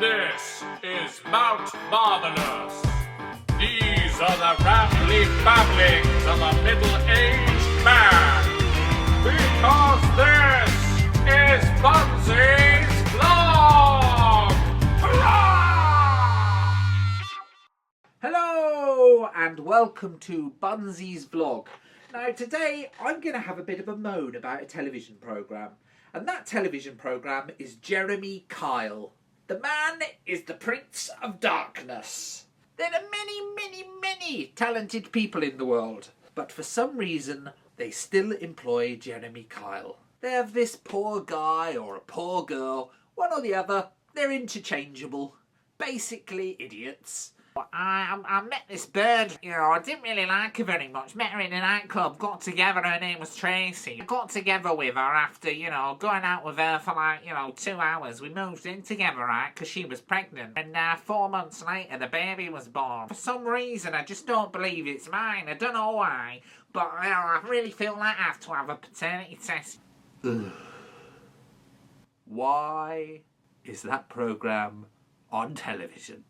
This is Mount Marvelous. These are the rambly babblings of a middle-aged man. Because this is Bunsy's Vlog! Hurrah! Hello and welcome to Bunsy's Vlog. Now today I'm going to have a bit of a moan about a television programme. And that television programme is Jeremy Kyle. The man is the Prince of Darkness. There are many talented people in the world. But for some reason, they still employ Jeremy Kyle. They have this poor guy or a poor girl, one or the other. They're interchangeable. Basically idiots. I met this bird, I didn't really like her very much. Met her in a nightclub, got together, her name was Tracy. I got together with her after, going out with her for 2 hours. We moved in together, right, because she was pregnant. And 4 months later, the baby was born. For some reason, I just don't believe it's mine. I don't know why, but I really feel like I have to have a paternity test. Why is that programme on television?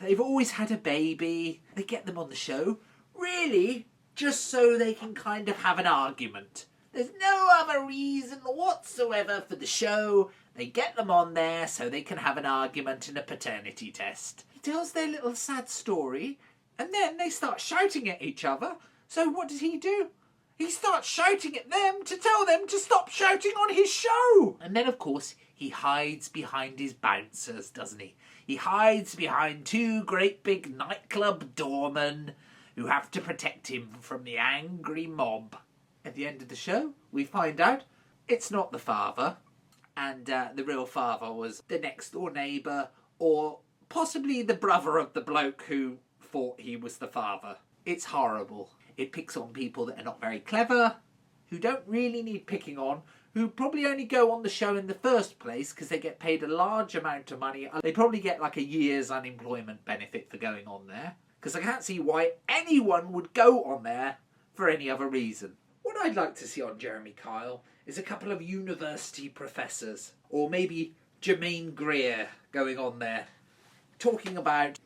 They've always had a baby. They get them on the show, really, just so they can kind of have an argument. There's no other reason whatsoever for the show. They get them on there so they can have an argument and a paternity test. He tells their little sad story, and then they start shouting at each other. So what does he do? He starts shouting at them to tell them to stop shouting on his show. And then, of course, he hides behind his bouncers, doesn't he? He hides behind two great big nightclub doormen who have to protect him from the angry mob. At the end of the show, we find out it's not the father, and the real father was the next door neighbour, or possibly the brother of the bloke who thought he was the father. It's horrible. It picks on people that are not very clever, who don't really need picking on, who probably only go on the show in the first place because they get paid a large amount of money. They probably get like a year's unemployment benefit for going on there, because I can't see why anyone would go on there for any other reason. What I'd like to see on Jeremy Kyle is a couple of university professors, or maybe Jermaine Greer going on there, talking about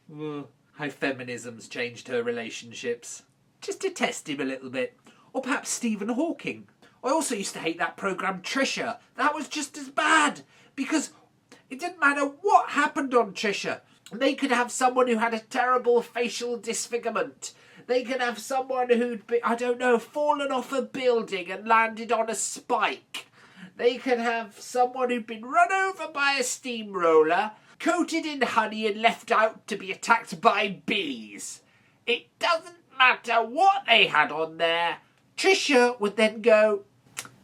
how feminism's changed her relationships, just to test him a little bit. Or perhaps Stephen Hawking. I also used to hate that programme Trisha. That was just as bad, because it didn't matter what happened on Trisha. They could have someone who had a terrible facial disfigurement. They could have someone who'd fallen off a building and landed on a spike. They could have someone who'd been run over by a steamroller, coated in honey and left out to be attacked by bees. It doesn't matter what they had on there. Trisha would then go,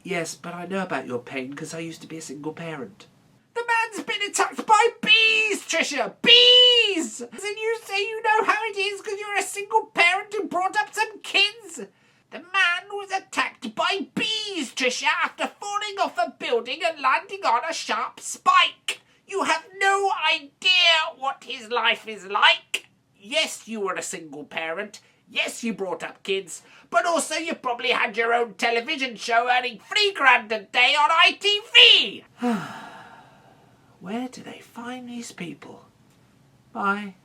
"Yes, but I know about your pain because I used to be a single parent." The man's been attacked by bees, Trisha! Bees! And you say you know how it is because you're a single parent who brought up some kids? The man was attacked by bees, Trisha, after falling off a building and landing on a sharp spike. You have no idea what his life is like. Yes, you were a single parent. Yes, you brought up kids, but also you probably had your own television show earning $3,000 a day on ITV. Where do they find these people? Bye.